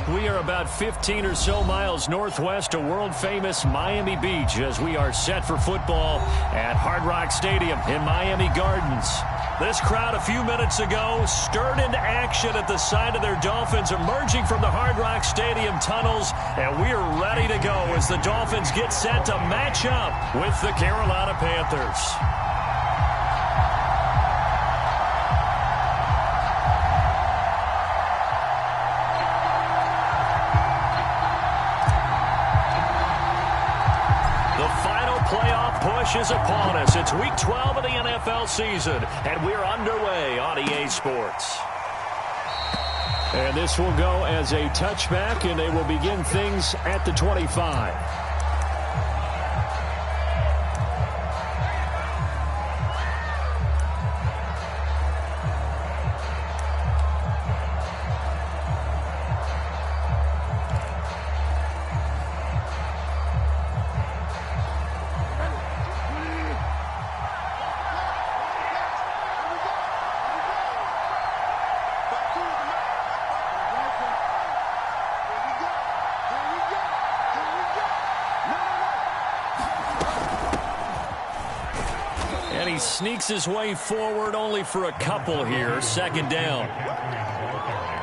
We are about 15 or so miles northwest of world-famous Miami Beach as we are set for football at Hard Rock Stadium in Miami Gardens. This crowd a few minutes ago stirred into action at the side of their Dolphins emerging from the Hard Rock Stadium tunnels, and we are ready to go as the Dolphins get set to match up with the Carolina Panthers. Playoff push is upon us. It's week 12 of the NFL season, and we're underway on EA Sports. And this will go as a touchback, and they will begin things at the 25. He sneaks his way forward only for a couple here. Second down.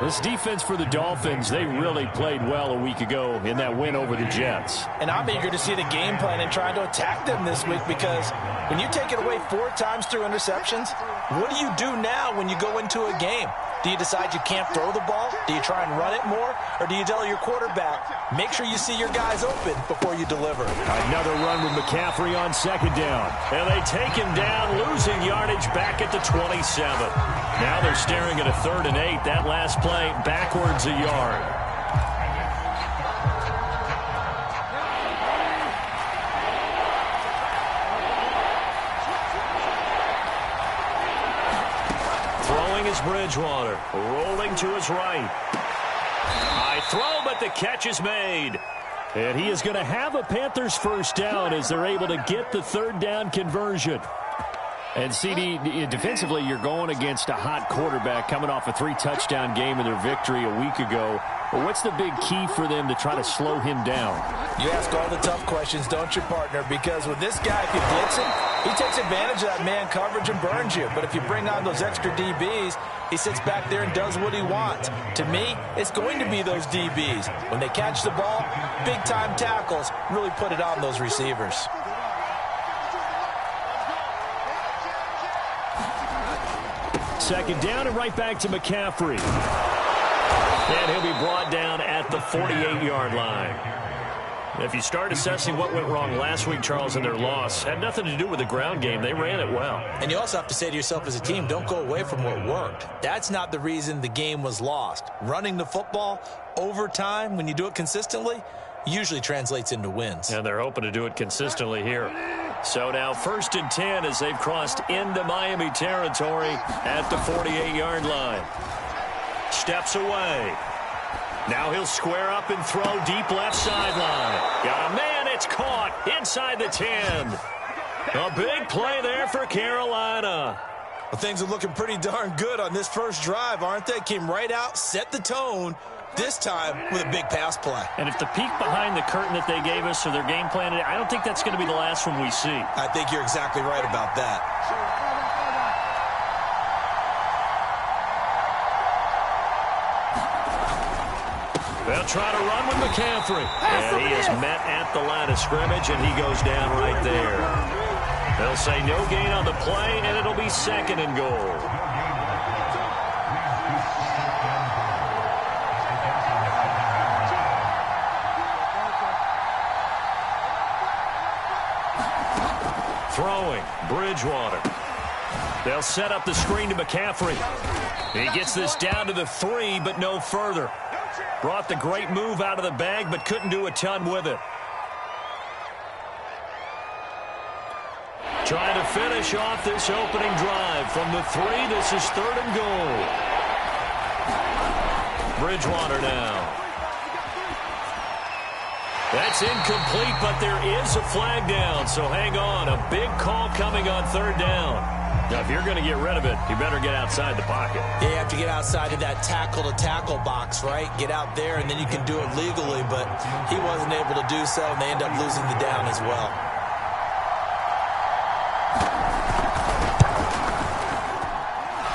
This defense for the Dolphins, they really played well a week ago in that win over the Jets. And I'm eager to see the game plan and trying to attack them this week, because when you take it away 4 times through interceptions, what do you do now when you go into a game? Do you decide you can't throw the ball? Do you try and run it more? Or do you tell your quarterback, make sure you see your guys open before you deliver? Another run with McCaffrey on second down. And they take him down, losing yardage back at the 27. Now they're staring at a 3rd and 8. That last play backwards a yard. Bridgewater rolling to his right. High throw, but the catch is made. And he is going to have a Panthers first down as they're able to get the 3rd down conversion. And CD, defensively, you're going against a hot quarterback coming off a 3-touchdown game in their victory a week ago. But what's the big key for them to try to slow him down? You ask all the tough questions, don't you, partner? Because with this guy, if you blitz him, he takes advantage of that man coverage and burns you. But if you bring on those extra DBs, he sits back there and does what he wants. To me, it's going to be those DBs. When they catch the ball, big-time tackles really put it on those receivers. Second down and right back to McCaffrey. And he'll be brought down at the 48-yard line. If you start assessing what went wrong last week, Charles, in their loss, had nothing to do with the ground game. They ran it well. And you also have to say to yourself as a team, don't go away from what worked. That's not the reason the game was lost. Running the football over time, when you do it consistently, usually translates into wins. And they're hoping to do it consistently here. So now 1st and 10 as they've crossed into Miami territory at the 48-yard line. Steps away. Now he'll square up and throw deep left sideline. Got a man, it's caught inside the 10. A big play there for Carolina. Well, things are looking pretty darn good on this first drive, aren't they? Came right out, set the tone, this time with a big pass play. And if the peek behind the curtain that they gave us or their game plan, I don't think that's going to be the last one we see. I think you're exactly right about that. They'll try to run with McCaffrey. And he is met at the line of scrimmage, and he goes down right there. They'll say no gain on the play, and it'll be 2nd and goal. Throwing, Bridgewater. They'll set up the screen to McCaffrey. He gets this down to the 3, but no further. Brought the great move out of the bag, but couldn't do a ton with it. Trying to finish off this opening drive. From the 3, this is 3rd and goal. Bridgewater now. That's incomplete, but there is a flag down, so hang on. A big call coming on 3rd down. Now, if you're going to get rid of it, you better get outside the pocket. Yeah, you have to get outside of that tackle-to-tackle box, right? Get out there, and then you can do it legally, but he wasn't able to do so, and they end up losing the down as well.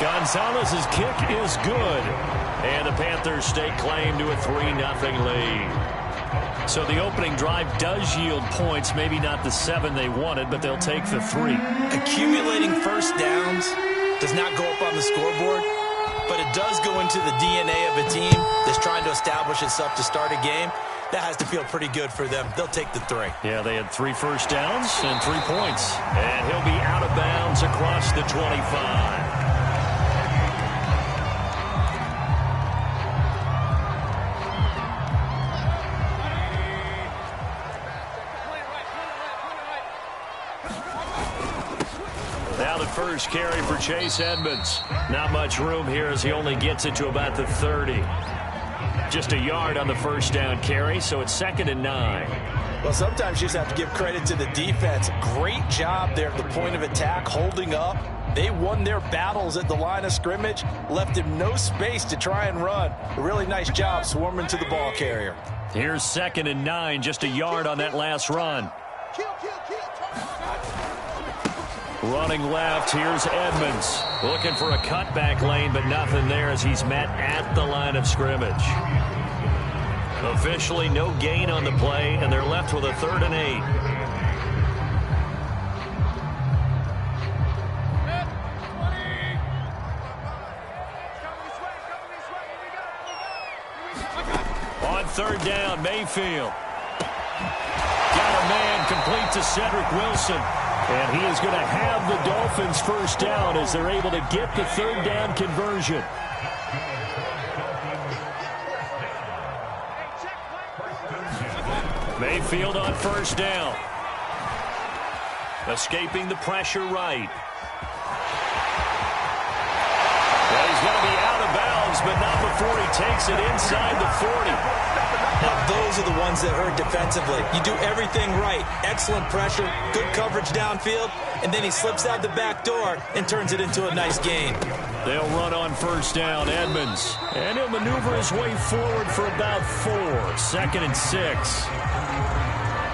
Gonzalez's kick is good, and the Panthers stake claim to a 3-0 lead. So the opening drive does yield points, maybe not the 7 they wanted, but they'll take the 3. Accumulating first downs does not go up on the scoreboard, but it does go into the DNA of a team that's trying to establish itself to start a game. That has to feel pretty good for them. They'll take the 3. Yeah, they had 3 first downs and 3 points. And he'll be out of bounds across the 25. Now the first carry for Chase Edmonds. Not much room here as he only gets it to about the 30. Just a yard on the first down carry, so it's 2nd and 9. Well, sometimes you just have to give credit to the defense. Great job there at the point of attack, holding up. They won their battles at the line of scrimmage, left him no space to try and run. A really nice job swarming to the ball carrier. Here's 2nd and 9, just a yard on that last run. Running left, here's Edmonds. Looking for a cutback lane, but nothing there as he's met at the line of scrimmage. Officially no gain on the play, and they're left with a 3rd and 8. On 3rd down, Mayfield. Got a man complete to Cedric Wilson. And he is going to have the Dolphins first down as they're able to get the 3rd down conversion. Mayfield on first down. Escaping the pressure right. Well, he's going to be out of bounds, but not before he takes it inside the 40. Now, those are the ones that hurt defensively. You do everything right. Excellent pressure, good coverage downfield, and then he slips out the back door and turns it into a nice gain. They'll run on first down, Edmonds. And he'll maneuver his way forward for about 4. 2nd and 6.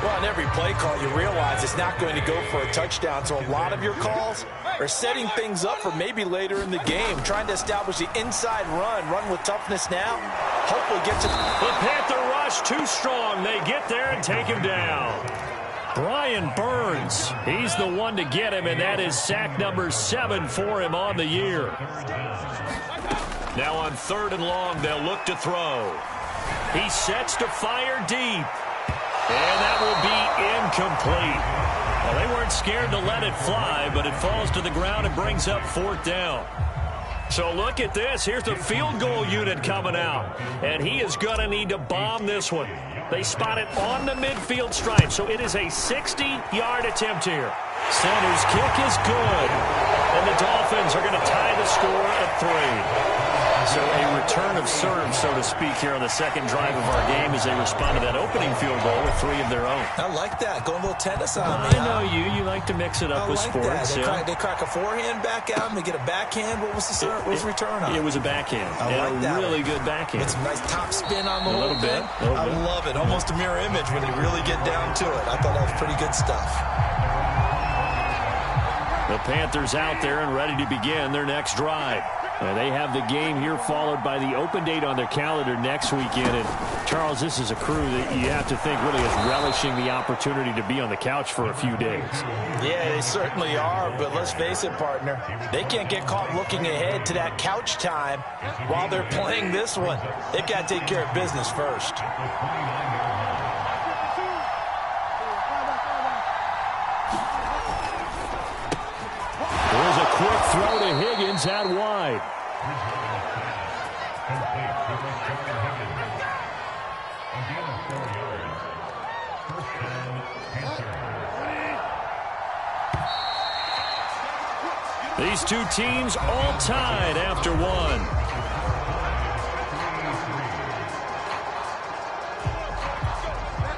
Well, on every play call, you realize it's not going to go for a touchdown. So a lot of your calls are setting things up for maybe later in the game, trying to establish the inside run with toughness now. Hopefully get to the Panther rush too strong. They get there and take him down. Brian Burns, he's the one to get him, and that is sack number 7 for him on the year. Now on 3rd and long, they'll look to throw. He sets to fire deep. And that will be incomplete. Well, they weren't scared to let it fly, but it falls to the ground and brings up 4th down. So look at this. Here's the field goal unit coming out. And he is going to need to bomb this one. They spot it on the midfield stripe, so it is a 60-yard attempt here. Center's kick is good. And the Dolphins are going to tie the score at 3. So a return of serve, so to speak, here on the 2nd drive of our game as they respond to that opening field goal with 3 of their own. I like that. Going a little tennis on me. I know you. You like to mix it up with sports. They crack a forehand back out and they get a backhand. What was the return on? It was a backhand. I like that. Really good backhand. It's a nice top spin on the a little bit. I love it. Almost a mirror image when you really get down to it. I thought that was pretty good stuff. The Panthers out there and ready to begin their next drive. They have the game here followed by the open date on their calendar next weekend. And, Charles, this is a crew that you have to think really is relishing the opportunity to be on the couch for a few days. Yeah, they certainly are. But let's face it, partner, they can't get caught looking ahead to that couch time while they're playing this one. They've got to take care of business first. There's a quick throw to Higgins out wide. These two teams all tied after one.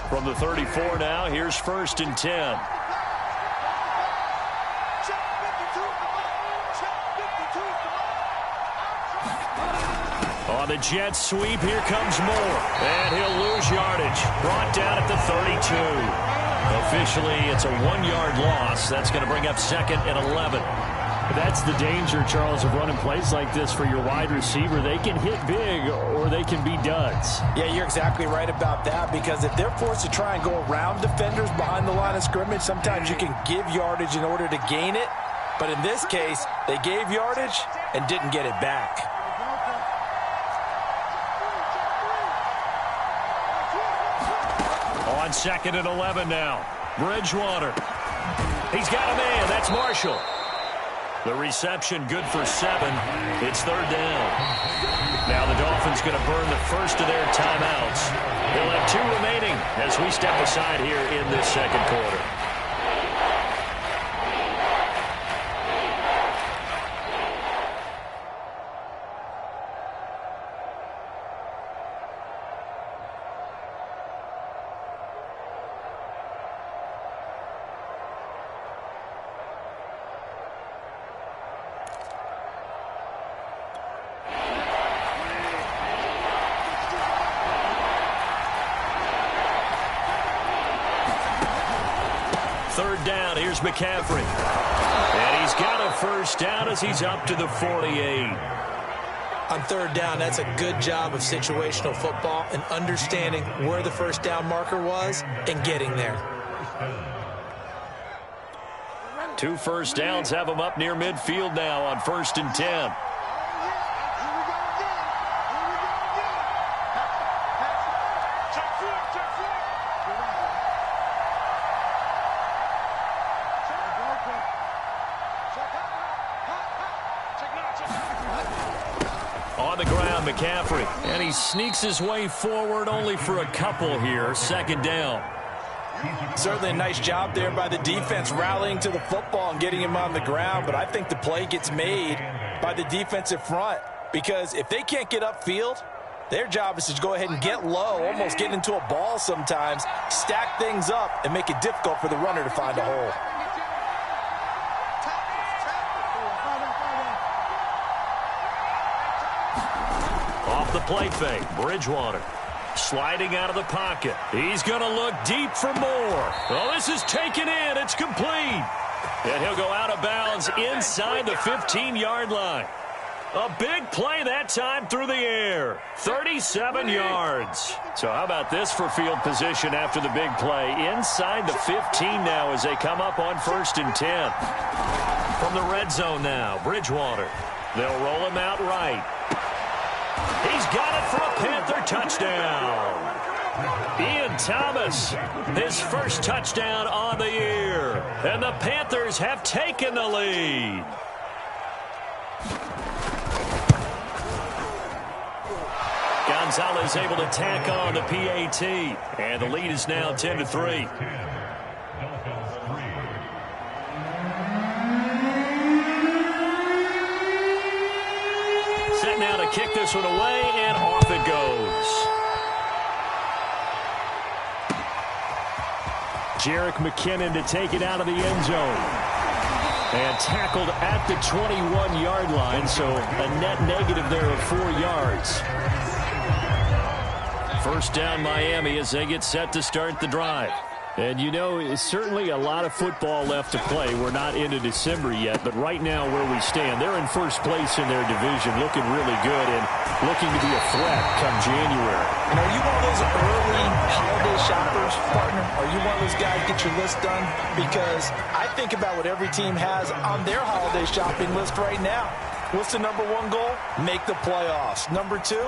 From the 34 now, here's 1st and 10. On the jet sweep, here comes Moore. And he'll lose yardage. Brought down at the 32. Officially, it's a 1-yard loss. That's going to bring up 2nd and 11. That's the danger, Charles, of running plays like this for your wide receiver. They can hit big or they can be duds. Yeah, you're exactly right about that, because if they're forced to try and go around defenders behind the line of scrimmage, sometimes you can give yardage in order to gain it. But in this case, they gave yardage and didn't get it back. On 2nd and 11 now. Bridgewater. He's got a man. That's Marshall. The reception good for 7. It's 3rd down. Now the Dolphins going to burn the first of their timeouts. They'll have 2 remaining as we step aside here in this 2nd quarter. Here's McCaffrey. And he's got a first down as he's up to the 48. On 3rd down, that's a good job of situational football and understanding where the first down marker was and getting there. 2 first downs have him up near midfield now on 1st and 10. McCaffrey, and he sneaks his way forward only for a couple here. 2nd down. Certainly a nice job there by the defense rallying to the football and getting him on the ground, but I think the play gets made by the defensive front, because if they can't get upfield, their job is to go ahead and get low, almost get into a ball sometimes, stack things up, and make it difficult for the runner to find a hole. The play fake. Bridgewater sliding out of the pocket. He's going to look deep for Moore. Oh, this is taken in. It's complete. And he'll go out of bounds inside the 15-yard line. A big play that time through the air. 37 yards. So how about this for field position after the big play? Inside the 15 now as they come up on 1st and 10. From the red zone now, Bridgewater. They'll roll him out right. He's got it for a Panther touchdown. Ian Thomas, his first touchdown on the year. And the Panthers have taken the lead. Gonzalez able to tack on the PAT. And the lead is now 10-3. Set now to kick this one away, and off it goes. Jerick McKinnon to take it out of the end zone. And tackled at the 21-yard line, so a net negative there of 4 yards. First down Miami as they get set to start the drive. And, you know, it's certainly a lot of football left to play. We're not into December yet, but right now where we stand, they're in first place in their division, looking really good and looking to be a threat come January. And are you one of those early holiday shoppers, partner? Are you one of those guys get your list done? Because I think about what every team has on their holiday shopping list right now. What's the number 1 goal? Make the playoffs. Number 2,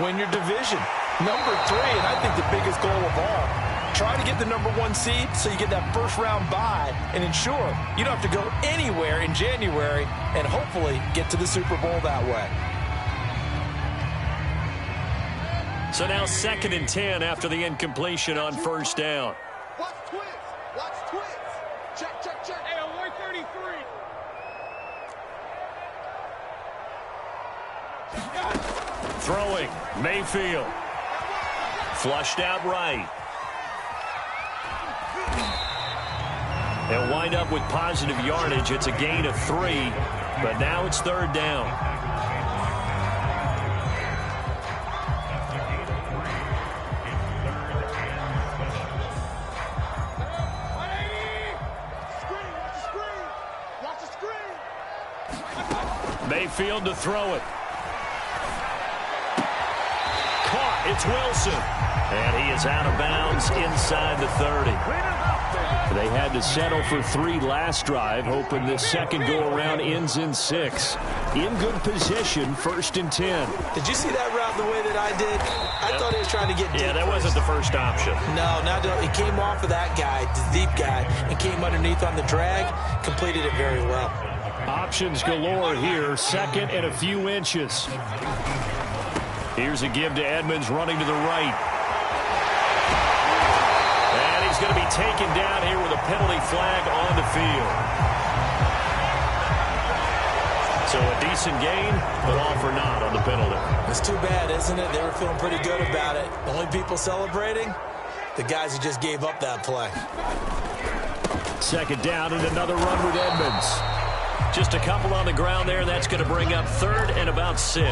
win your division. Number 3, and I think the biggest goal of all, try to get the number 1 seed so you get that first-round bye and ensure you don't have to go anywhere in January and hopefully get to the Super Bowl that way. So now 2nd and 10 after the incompletion on first down. Watch twist. Watch twist. Check, check, check. Hey, on 133. Throwing, Mayfield. Flushed out right. They'll wind up with positive yardage. It's a gain of 3, but now it's 3rd down. Mayfield to throw it. Caught. It's Wilson. And he is out of bounds inside the 30. They had to settle for 3 last drive, hoping this second go-around ends in 6. In good position, 1st and 10. Did you see that route the way that I did? I thought he was trying to get deep. Yeah, that wasn't the first option. No, he came off of that guy, the deep guy, and came underneath on the drag, completed it very well. Options galore here, 2nd and a few inches. Here's a give to Edmonds running to the right. And he's going to be taken down here with a penalty flag on the field. So a decent gain, but all for naught on the penalty. It's too bad, isn't it? They were feeling pretty good about it. The only people celebrating, the guys who just gave up that play. 2nd down and another run with Edmonds. Just a couple on the ground there. That's going to bring up 3rd and about 6.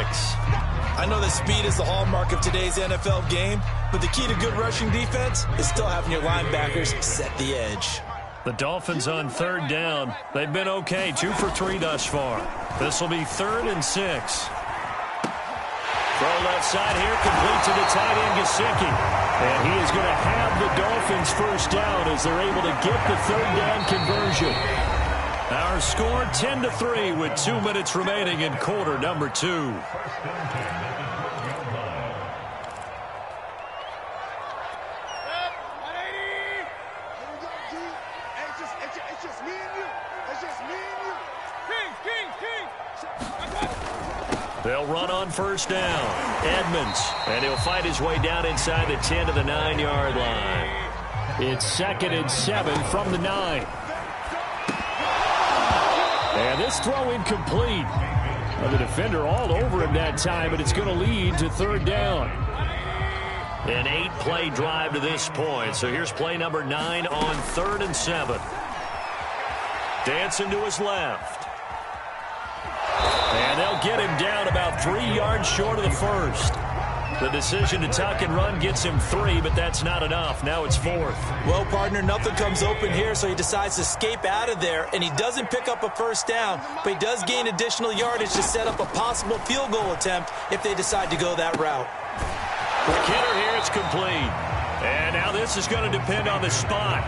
I know that speed is the hallmark of today's NFL game, but the key to good rushing defense is still having your linebackers set the edge. The Dolphins on 3rd down. They've been okay, 2 for 3 thus far. This will be 3rd and 6. Throw left side here, complete to the tight end, Gesicki. And he is going to have the Dolphins first down as they're able to get the 3rd down conversion. Our score 10-3 with 2 minutes remaining in quarter number 2. They'll run on 1st down. Edmonds, and he'll fight his way down inside the 10 to the 9-yard line. It's 2nd and 7 from the 9. And this throw incomplete. Well, the defender all over him that time, but it's going to lead to 3rd down. An 8-play drive to this point. So here's play number 9 on 3rd and 7. Dancing to his left. And they'll get him down about 3 yards short of the 1st. The decision to tuck and run gets him 3, but that's not enough. Now it's 4th. Well, partner, nothing comes open here, so he decides to escape out of there, and he doesn't pick up a 1st down, but he does gain additional yardage to set up a possible field goal attempt if they decide to go that route. The kidder here is complete. And now this is going to depend on the spot.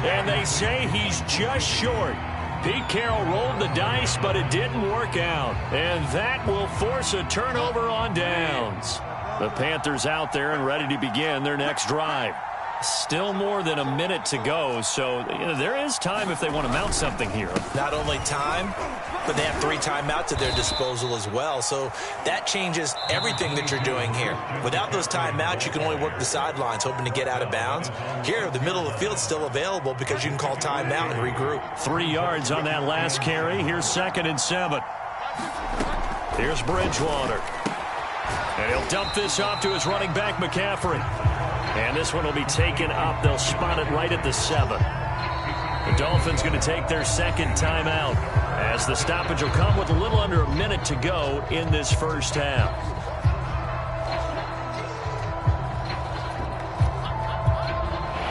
And they say he's just short. Pete Carroll rolled the dice, but it didn't work out. And that will force a turnover on downs. The Panthers out there and ready to begin their next drive. Still more than a minute to go, so there is time if they want to mount something here. Not only time, but they have 3 timeouts at their disposal as well. So that changes everything that you're doing here. Without those timeouts, you can only work the sidelines, hoping to get out of bounds. Here, the middle of the field's still available because you can call timeout and regroup. 3 yards on that last carry. Here's 2nd and 7. Here's Bridgewater. And he'll dump this off to his running back, McCaffrey. And this one will be taken up. They'll spot it right at the 7. The Dolphins going to take their 2nd timeout as the stoppage will come with a little under a minute to go in this first half.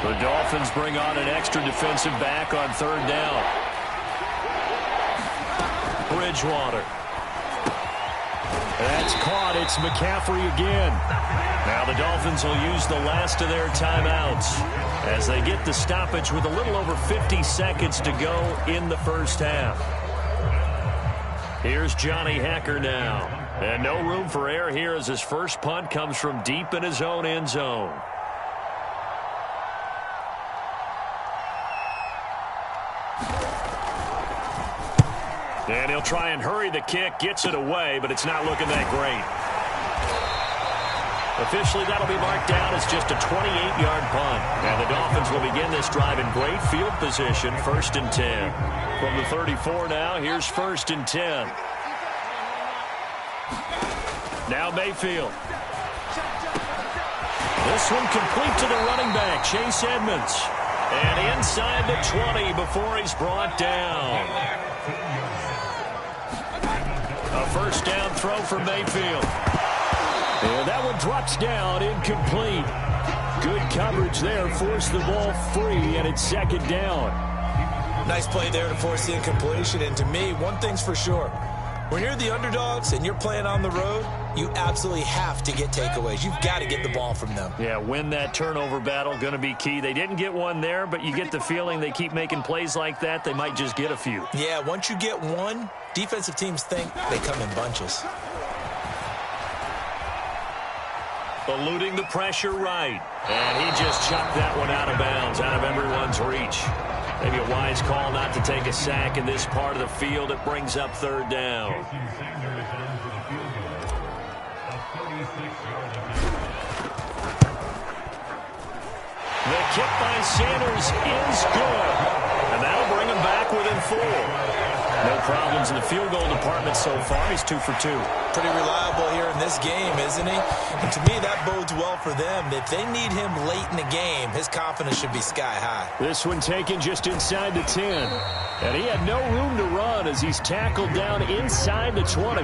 The Dolphins bring on an extra defensive back on 3rd down. Bridgewater. That's caught. It's McCaffrey again. Now the Dolphins will use the last of their timeouts as they get the stoppage with a little over 50 seconds to go in the first half. Here's Johnny Hecker now. And no room for error here as his first punt comes from deep in his own end zone. And he'll try and hurry the kick, gets it away, but it's not looking that great. Officially, that'll be marked down as just a 28-yard punt. And the Dolphins will begin this drive in great field position, 1st and 10. From the 34 now, here's 1st and 10. Now Mayfield. This one complete to the running back, Chase Edmonds. And inside the 20 before he's brought down. A first down throw for Mayfield. And that one drops down, incomplete. Good coverage there, forced the ball free, and it's 2nd down. Nice play there to force the incompletion, and to me, one thing's for sure. When you're the underdogs and you're playing on the road, you absolutely have to get takeaways. You've got to get the ball from them. Yeah, win that turnover battle, going to be key. They didn't get one there, but you get the feeling they keep making plays like that, they might just get a few. Yeah, once you get one, defensive teams think they come in bunches. Eluding the pressure right. And he just chucked that one out of bounds, out of everyone's reach. Maybe a wise call not to take a sack in this part of the field. It brings up third down. The kick by Sanders is good. And that'll bring him back within 4. No problems in the field goal department so far. He's 2 for 2. Pretty reliable here in this game, isn't he? And to me, that bodes well for them. If they need him late in the game, his confidence should be sky high. This one taken just inside the 10. And he had no room to run as he's tackled down inside the 20.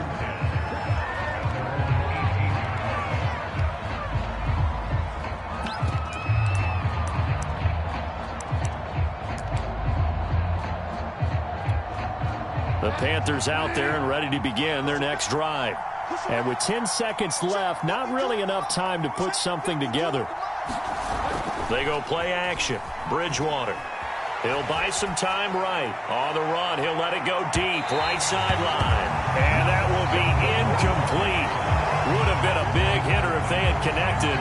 The Panthers out there and ready to begin their next drive. And with 10 seconds left, not really enough time to put something together. They go play action. Bridgewater. He'll buy some time right. On the run, he'll let it go deep, right sideline. And that will be incomplete. Would have been a big hitter if they had connected.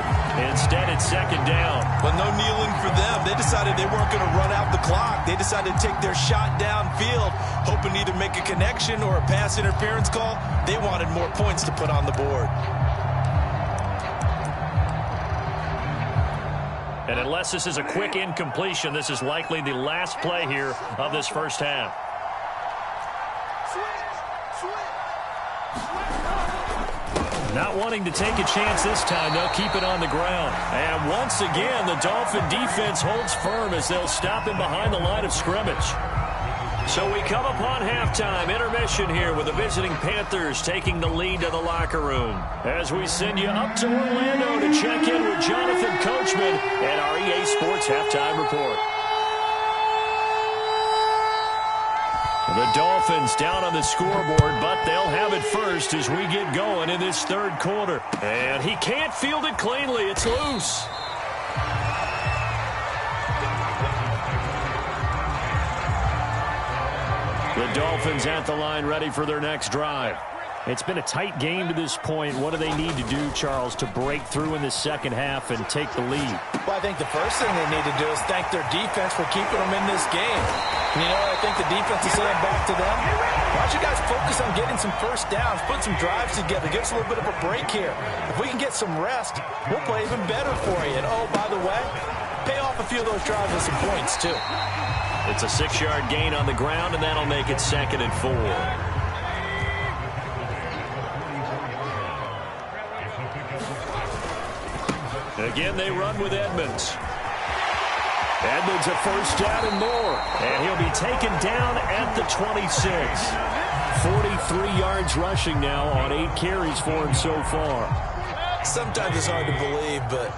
Instead, it's second down. But no kneeling for them. They decided they weren't going to run out the clock. They decided to take their shot downfield, hoping to either make a connection or a pass interference call. They wanted more points to put on the board. And unless this is a quick incompletion, this is likely the last play here of this first half. Not wanting to take a chance this time, they'll keep it on the ground. And once again, the Dolphin defense holds firm as they'll stop him behind the line of scrimmage. So we come upon halftime, intermission here with the visiting Panthers taking the lead to the locker room. As we send you up to Orlando to check in with Jonathan Coachman and our EA Sports Halftime Report. The Dolphins down on the scoreboard, but they'll have it first as we get going in this third quarter. And he can't field it cleanly. It's loose. The Dolphins at the line ready for their next drive. It's been a tight game to this point. What do they need to do, Charles, to break through in the second half and take the lead? Well, I think the first thing they need to do is thank their defense for keeping them in this game. And, you know, I think the defense is saying back to them, why don't you guys focus on getting some first downs, put some drives together, give us a little bit of a break here. If we can get some rest, we'll play even better for you. And, oh, by the way, pay off a few of those drives with some points, too. It's a 6-yard gain on the ground, and that'll make it 2nd and 4. Again, they run with Edmonds. Edmonds a first down and more. And he'll be taken down at the 26. 43 yards rushing now on 8 carries for him so far. Sometimes it's hard to believe, but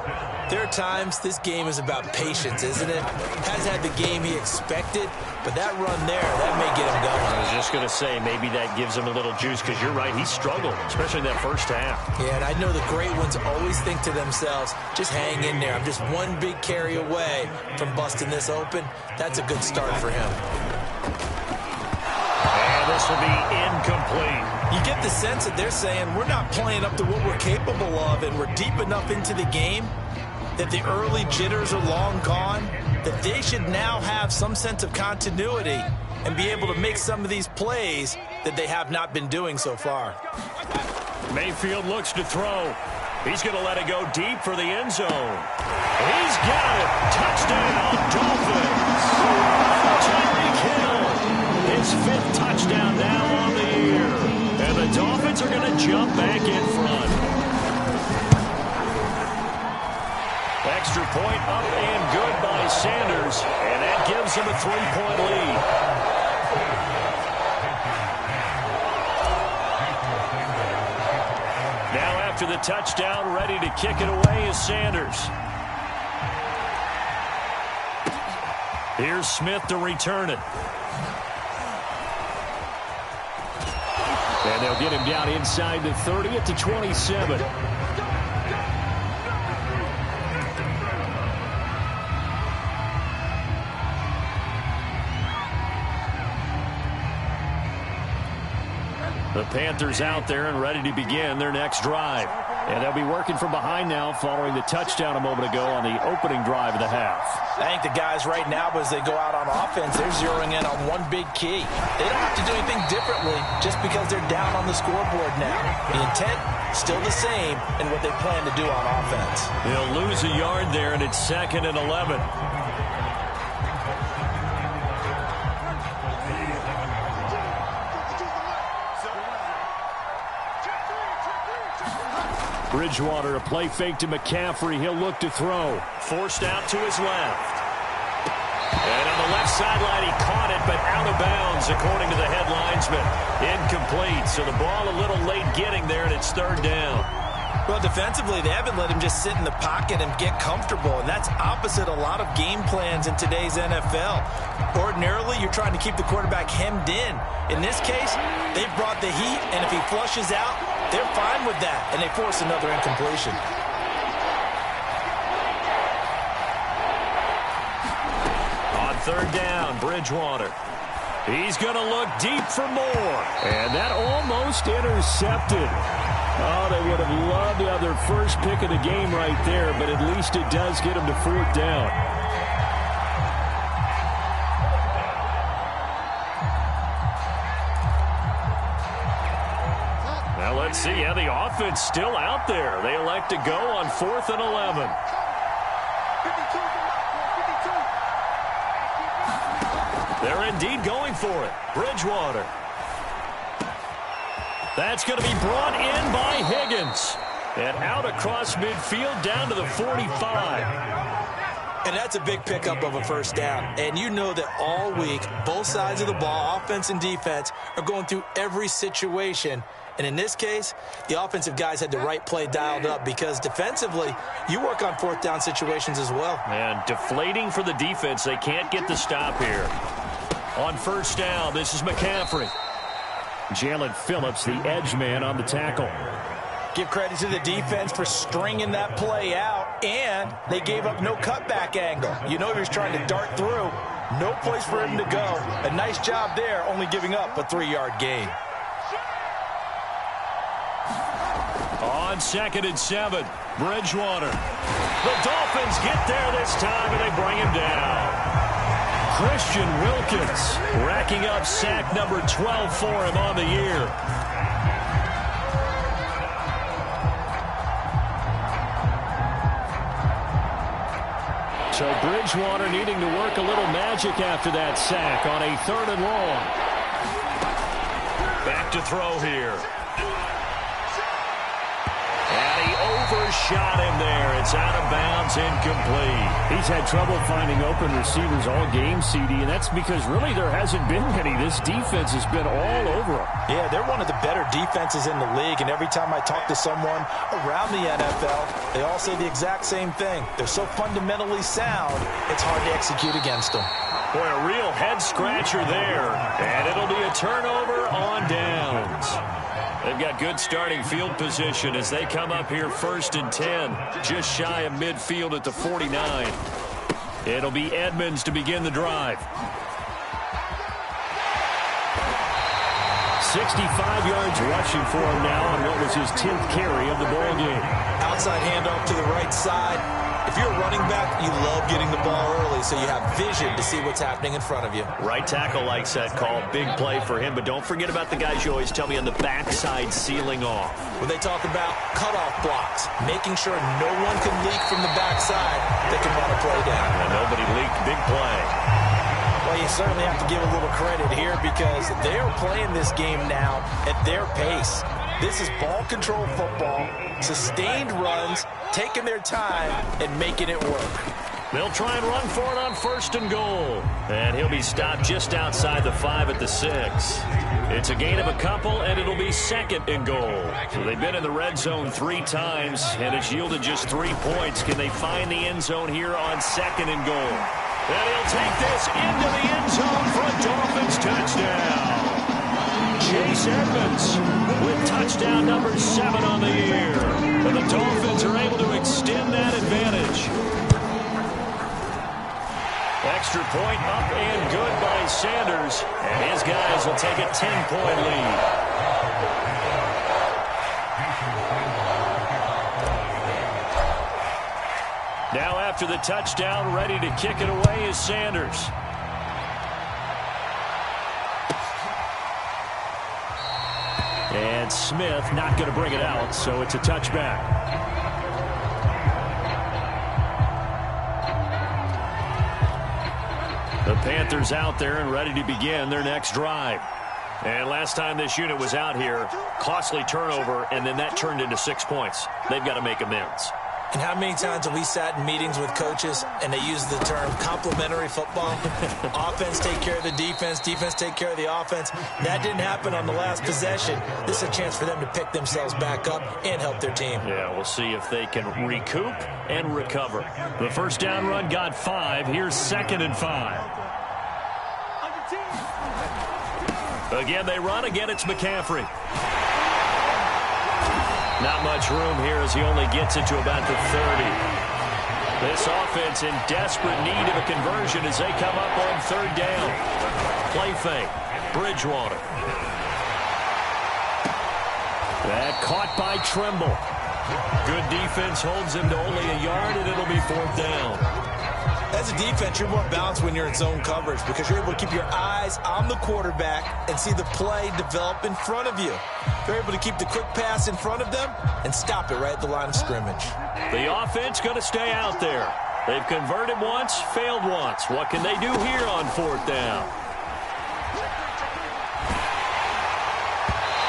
there are times this game is about patience, isn't it? Has had the game he expected, but that run there, that may get him going. I was just going to say, maybe that gives him a little juice, because you're right, he struggled, especially in that first half. Yeah, and I know the great ones always think to themselves, just hang in there. I'm just one big carry away from busting this open. That's a good start for him. And this will be incomplete. You get the sense that they're saying, we're not playing up to what we're capable of, and we're deep enough into the game that the early jitters are long gone, that they should now have some sense of continuity and be able to make some of these plays that they have not been doing so far. Mayfield looks to throw. He's going to let it go deep for the end zone. He's got it. Touchdown, Dolphins. Tyreek Hill, his 5th touchdown now on the year. And the Dolphins are going to jump back in front. Extra point up and good by Sanders, and that gives him a 3-point lead. Now after the touchdown, ready to kick it away is Sanders. Here's Smith to return it. And they'll get him down inside the 30 at the 27. The Panthers out there and ready to begin their next drive. And they'll be working from behind now following the touchdown a moment ago on the opening drive of the half. I think the guys right now, as they go out on offense, they're zeroing in on one big key. They don't have to do anything differently just because they're down on the scoreboard now. The intent, still the same in what they plan to do on offense. They'll lose a yard there, and it's 2nd and 11. Bridgewater, a play fake to McCaffrey. He'll look to throw. Forced out to his left. And on the left sideline, he caught it, but out of bounds, according to the head linesman. Incomplete, so the ball a little late getting there, and it's 3rd down. Well, defensively, they haven't let him just sit in the pocket and get comfortable, and that's opposite a lot of game plans in today's NFL. Ordinarily, you're trying to keep the quarterback hemmed in. In this case, they've brought the heat, and if he flushes out, they're fine with that, and they force another incompletion. On 3rd down, Bridgewater. He's going to look deep for more. And that almost intercepted. Oh, they would have loved to have their first pick of the game right there, but at least it does get them to 4th down. Now let's see how the offense still out there. They elect to go on 4th and 11. They're indeed going for it. Bridgewater. That's going to be brought in by Higgins. And out across midfield down to the 45. And that's a big pickup of a 1st down. And you know that all week, both sides of the ball, offense and defense, are going through every situation. And in this case, the offensive guys had the right play dialed up because defensively, you work on 4th down situations as well. And deflating for the defense. They can't get the stop here. On 1st down, this is McCaffrey. Jalen Phillips, the edge man on the tackle. Give credit to the defense for stringing that play out, and they gave up no cutback angle. You know he was trying to dart through. No place for him to go. A nice job there, only giving up a 3-yard gain. On 2nd and 7, Bridgewater. The Dolphins get there this time, and they bring him down. Christian Wilkins racking up sack number 12 for him on the year. So Bridgewater needing to work a little magic after that sack on a 3rd and long. Back to throw here. And he overshot him there. It's out of bounds, incomplete. He's had trouble finding open receivers all game, CD, and that's because really there hasn't been any. This defense has been all over him. Yeah, they're one of the better defenses in the league, and every time I talk to someone around the NFL, they all say the exact same thing. They're so fundamentally sound, it's hard to execute against them. Boy, a real head-scratcher there. And it'll be a turnover on downs. They've got good starting field position as they come up here 1st and 10, just shy of midfield at the 49. It'll be Edmonds to begin the drive. 65 yards rushing for him now on what was his 10th carry of the ball game. Outside handoff to the right side. If you're a running back, you love getting the ball early so you have vision to see what's happening in front of you. Right tackle likes that call. Big play for him, but don't forget about the guys you always tell me on the backside sealing off. When they talk about cutoff blocks, making sure no one can leak from the backside, they can run a play down. And nobody leaked. Big play. Well, you certainly have to give a little credit here because they are playing this game now at their pace. This is ball control football, sustained runs, taking their time and making it work. They'll try and run for it on 1st and goal. And he'll be stopped just outside the 5 at the 6. It's a gain of a couple, and it'll be 2nd and goal. So they've been in the red zone 3 times, and it's yielded just 3 points. Can they find the end zone here on 2nd and goal? And he'll take this into the end zone for a Dolphins touchdown. Chase Edmonds with touchdown number 7 on the year. And the Dolphins are able to extend that advantage. Extra point up and good by Sanders. And his guys will take a 10-point lead. Now after the touchdown, ready to kick it away is Sanders. And Smith not going to bring it out, so it's a touchback. The Panthers out there and ready to begin their next drive. And last time this unit was out here, costly turnover, and then that turned into 6 points. They've got to make amends. And how many times have we sat in meetings with coaches and they use the term complementary football? Offense take care of the defense, defense take care of the offense. That didn't happen on the last possession. This is a chance for them to pick themselves back up and help their team. Yeah, we'll see if they can recoup and recover. The first down run got 5. Here's 2nd and 5. Again, they run. Again, it's McCaffrey. Not much room here as he only gets it to about the 30. This offense in desperate need of a conversion as they come up on 3rd down. Play fake. Bridgewater. That caught by Trimble. Good defense holds him to only a yard, and it'll be 4th down. As a defense, you're more balanced when you're in zone coverage because you're able to keep your eyes on the quarterback and see the play develop in front of you. You're able to keep the quick pass in front of them and stop it right at the line of scrimmage. The offense going to stay out there. They've converted once, failed once. What can they do here on 4th down?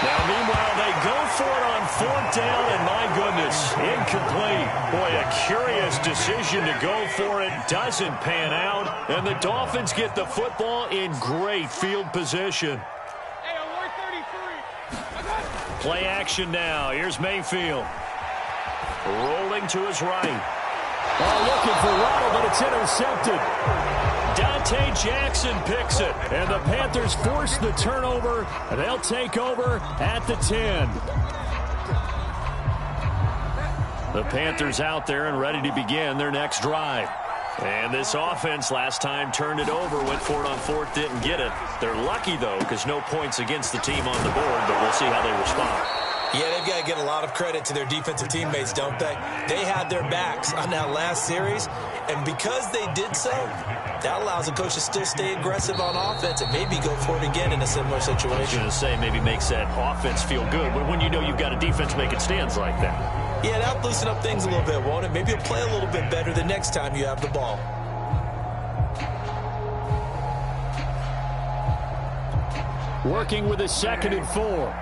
Now, meanwhile, they go for it on 4th down, and my goodness, incomplete. Boy, a curious decision to go for it. Doesn't pan out, and the Dolphins get the football in great field position. Play action now. Here's Mayfield. Rolling to his right. Oh, looking for Waddle, but it's intercepted. Dante Jackson picks it, and the Panthers force the turnover. They'll take over at the 10. The Panthers out there and ready to begin their next drive. And this offense last time turned it over, went for it on 4th, didn't get it. They're lucky, though, because no points against the team on the board, but we'll see how they respond. Yeah, they've got to get a lot of credit to their defensive teammates, don't they? They had their backs on that last series, and because they did so, that allows the coach to still stay aggressive on offense and maybe go for it again in a similar situation. I was going to say, maybe makes that offense feel good, but when you know you've got a defense making stands like that. Yeah, that'll loosen up things a little bit, won't it? Maybe you'll play a little bit better the next time you have the ball. Working with a 2nd and 4.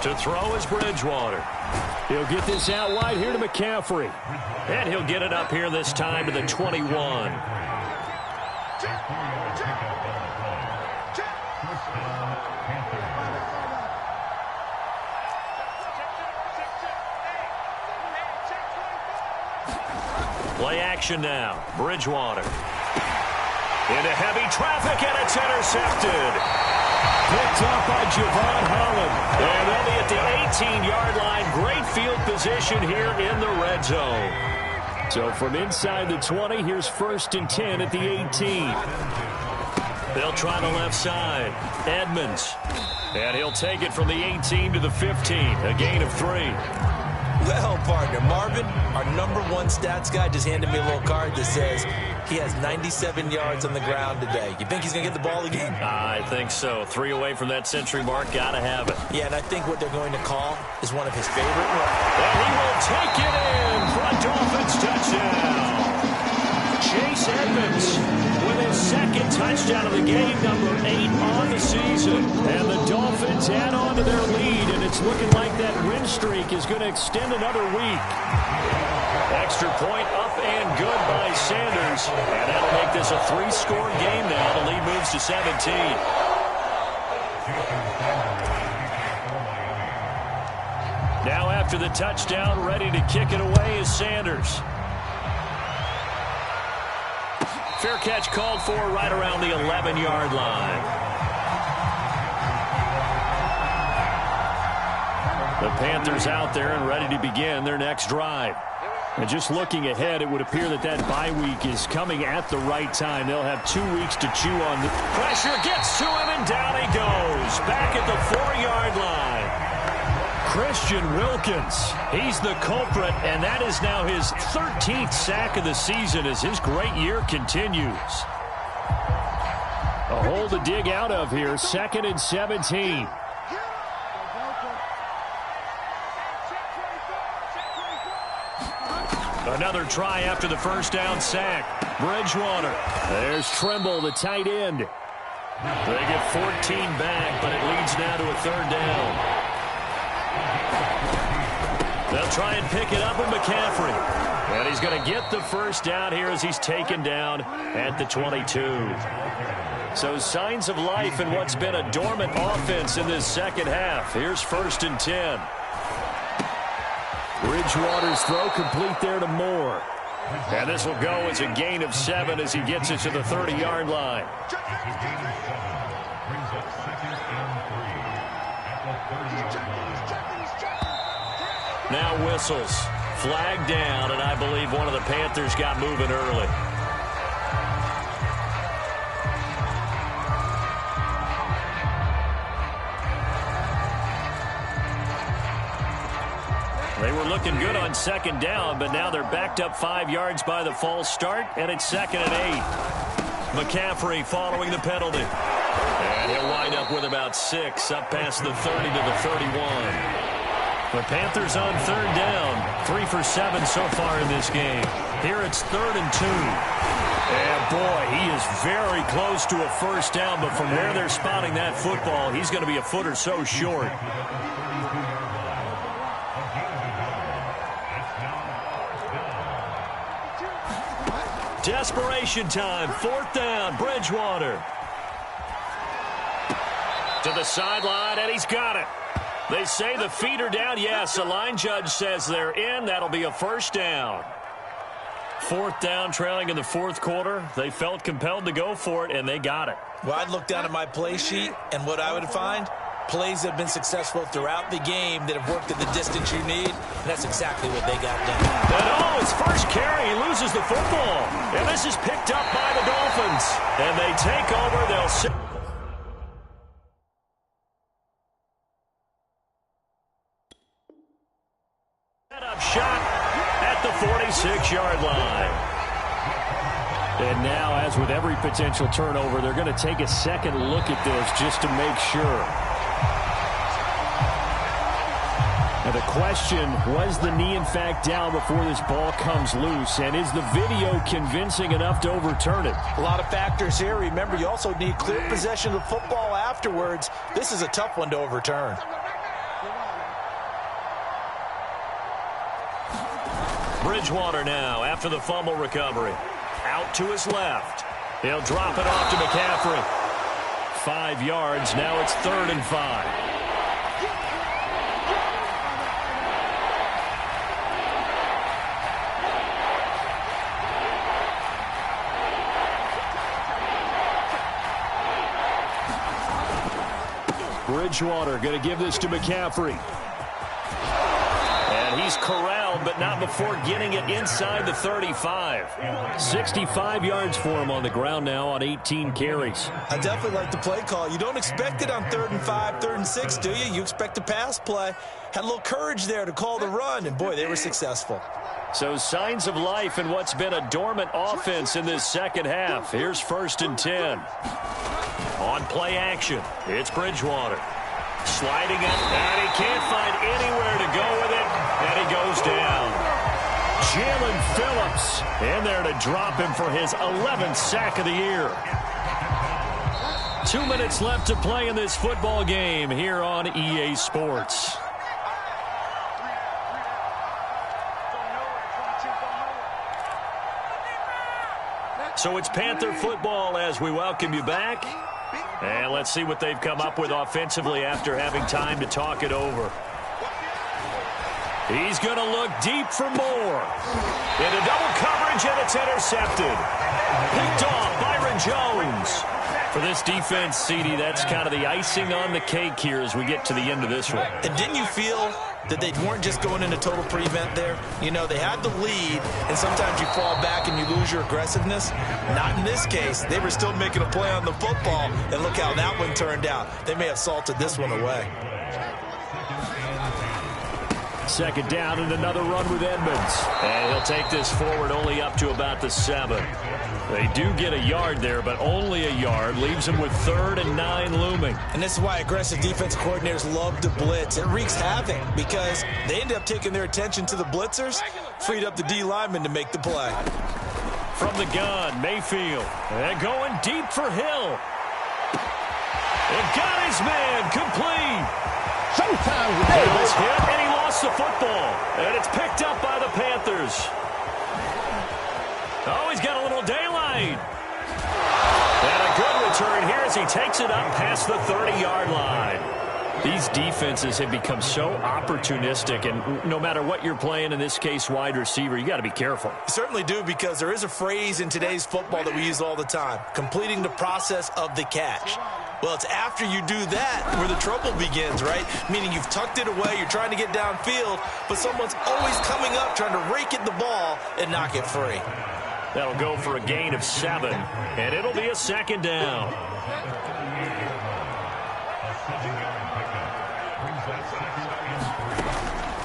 To throw is Bridgewater. He'll get this out wide here to McCaffrey. And he'll get it up here this time to the 21. Play action now. Bridgewater. Into heavy traffic, and it's intercepted. Picked up by Javon Holland. And they'll be at the 18-yard line. Great field position here in the red zone. So from inside the 20, here's 1st and 10 at the 18. They'll try the left side. Edmonds. And he'll take it from the 18 to the 15. A gain of 3. Well, partner, Marvin, our #1 stats guy, just handed me a little card that says he has 97 yards on the ground today. You think he's going to get the ball again? I think so. 3 away from that century mark. Got to have it. Yeah, and I think what they're going to call is one of his favorite runs. And he will take it in for a Dolphins touchdown. Chase Edmonds with his 2nd touchdown of the game, #8 on the season. And the Dolphins add on to their lead, and it's looking like that win streak is going to extend another week. Extra point up and good by Sanders. And that'll make this a 3-score game now. The lead moves to 17. Now after the touchdown, ready to kick it away is Sanders. Fair catch called for right around the 11-yard line. The Panthers out there and ready to begin their next drive. And just looking ahead, it would appear that that bye week is coming at the right time. They'll have 2 weeks to chew on. The pressure gets to him, and down he goes. Back at the 4-yard line. Christian Wilkins, he's the culprit, and that is now his 13th sack of the season as his great year continues. A hole to dig out of here, 2nd and 17. Another try after the first down sack. Bridgewater. There's Trimble, the tight end. They get 14 back, but it leads now to a 3rd down. They'll try and pick it up with McCaffrey. And he's going to get the first down here as he's taken down at the 22. So signs of life in what's been a dormant offense in this second half. Here's 1st and 10. Bridgewater's throw complete there to Moore. And this will go as a gain of 7 as he gets it to the 30-yard line. Now whistles. Flag down, and I believe one of the Panthers got moving early. They were looking good on 2nd down, but now they're backed up 5 yards by the false start, and it's 2nd and 8. McCaffrey following the penalty. And he'll wind up with about 6, up past the 30 to the 31. The Panthers on 3rd down, 3 for 7 so far in this game. Here it's 3rd and 2. And boy, he is very close to a first down, but from where they're spotting that football, he's going to be a foot or so short. Desperation time, 4th down, Bridgewater. To the sideline, and he's got it. They say the feet are down. Yes, the line judge says they're in. That'll be a first down. 4th down, trailing in the 4th quarter. They felt compelled to go for it, and they got it. Well, I'd look down at my play sheet, and what I would find, plays that have been successful throughout the game that have worked at the distance you need, and that's exactly what they got done. And his first carry, he loses the football. And this is picked up by the Dolphins. And they take over. They'll sit. Up shot at the 46-yard line. And now, as with every potential turnover, they're going to take a second look at this just to make sure. Now the question, was the knee in fact down before this ball comes loose? And is the video convincing enough to overturn it? A lot of factors here. Remember, you also need clear possession of the football afterwards. This is a tough one to overturn. Bridgewater now after the fumble recovery. Out to his left. He'll drop it off to McCaffrey. 5 yards. Now it's 3rd and 5. Bridgewater going to give this to McCaffrey. And he's corralled, but not before getting it inside the 35. 65 yards for him on the ground now on 18 carries. I definitely like the play call. You don't expect it on 3rd and 5, 3rd and 6, do you? You expect a pass play. Had a little courage there to call the run, and boy, they were successful. So signs of life in what's been a dormant offense in this second half. Here's 1st and 10. On play action, it's Bridgewater. Sliding up, and he can't find anywhere to go with it, and he goes down. Jalen Phillips in there to drop him for his 11th sack of the year. 2 minutes left to play in this football game here on EA Sports. So it's Panther football as we welcome you back. And let's see what they've come up with offensively after having time to talk it over. He's going to look deep for more. Into double coverage, and it's intercepted. Picked off Byron Jones. For this defense, CD, that's kind of the icing on the cake here as we get to the end of this one. And didn't you feel that they weren't just going into total prevent there? You know, they had the lead, and sometimes you fall back and you lose your aggressiveness. Not in this case. They were still making a play on the football, and look how that one turned out. They may have salted this one away. Second down and another run with Edmonds. And he'll take this forward only up to about the 7. They do get a yard there, but only a yard. Leaves them with 3rd and 9 looming. And this is why aggressive defense coordinators love to blitz. It wreaks havoc because they end up taking their attention to the blitzers, freed up the D lineman to make the play. From the gun, Mayfield. And going deep for Hill. And got his man complete. Hill is hit, and he lost the football. And it's picked up by the Panthers. Oh, he's got a little daylight. And a good return here as he takes it up past the 30-yard line. These defenses have become so opportunistic, and no matter what you're playing, in this case wide receiver, you got to be careful. You certainly do, because there is a phrase in today's football that we use all the time, completing the process of the catch. Well, it's after you do that where the trouble begins, right? Meaning you've tucked it away, you're trying to get downfield, but someone's always coming up trying to rake at the ball and knock it free. That'll go for a gain of 7, and it'll be a 2nd down.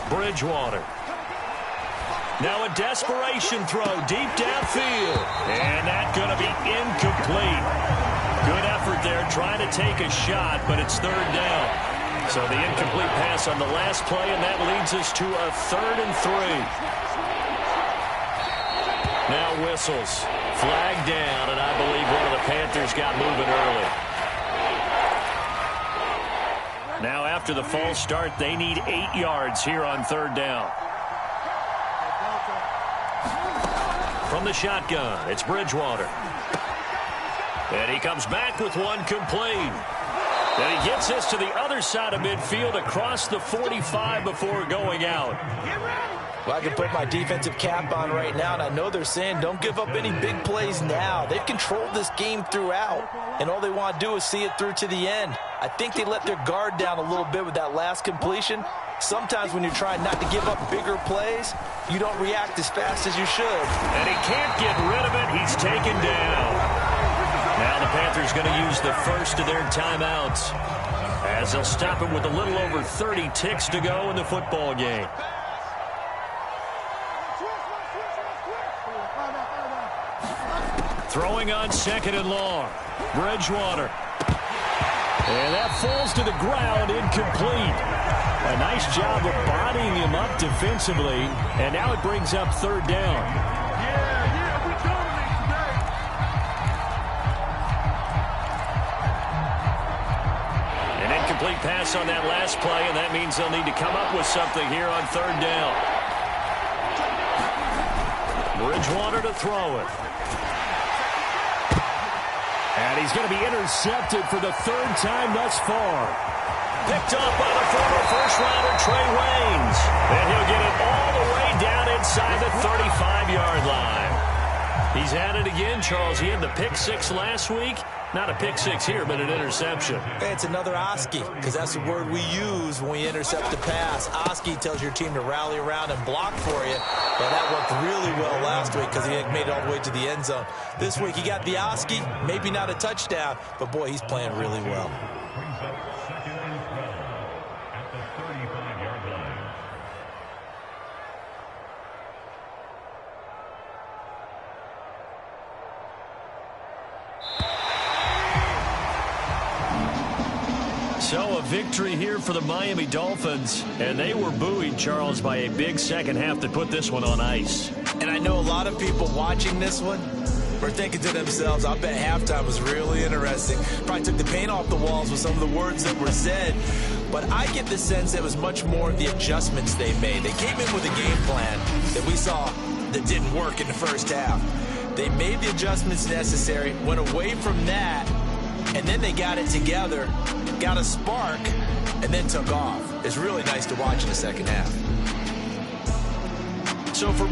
Bridgewater. Now a desperation throw deep downfield. And that's going to be incomplete. Good effort there trying to take a shot, but it's 3rd down. So the incomplete pass on the last play, and that leads us to a 3rd and 3. Now whistles. Flag down, and I believe one of the Panthers got moving early. Now after the false start, they need 8 yards here on 3rd down. From the shotgun, it's Bridgewater. And he comes back with one complete. And he gets this to the other side of midfield across the 45 before going out. Well, I can put my defensive cap on right now, and I know they're saying don't give up any big plays now. They've controlled this game throughout, and all they want to do is see it through to the end. I think they let their guard down a little bit with that last completion. Sometimes when you're trying not to give up bigger plays, you don't react as fast as you should. And he can't get rid of it. He's taken down. Now the Panthers going to use the first of their timeouts as they'll stop him with a little over 30 ticks to go in the football game. Throwing on 2nd and long. Bridgewater. And that falls to the ground, incomplete. A nice job of bodying him up defensively, and now it brings up 3rd down. We dominate today. An incomplete pass on that last play, and that means they'll need to come up with something here on 3rd down. Bridgewater to throw it. And he's going to be intercepted for the 3rd time thus far. Picked up by the former first-rounder Trey Waynes. And he'll get it all the way down inside the 35-yard line. He's at it again, Charles. He had the pick 6 last week. Not a pick 6 here, but an interception. Hey, it's another Oski, because that's the word we use when we intercept the pass. Oski tells your team to rally around and block for you. Well, that worked really well last week because he made it all the way to the end zone. This week he got the Oski, maybe not a touchdown, but boy, he's playing really well. So a victory here for the Miami Dolphins, and they were buoyed, Charles, by a big second half that put this one on ice. And I know a lot of people watching this one were thinking to themselves, I bet halftime was really interesting. Probably took the paint off the walls with some of the words that were said. But I get the sense it was much more of the adjustments they made. They came in with a game plan that we saw that didn't work in the first half. They made the adjustments necessary, went away from that, and then they got it together, got a spark, and then took off. It's really nice to watch in the second half. So for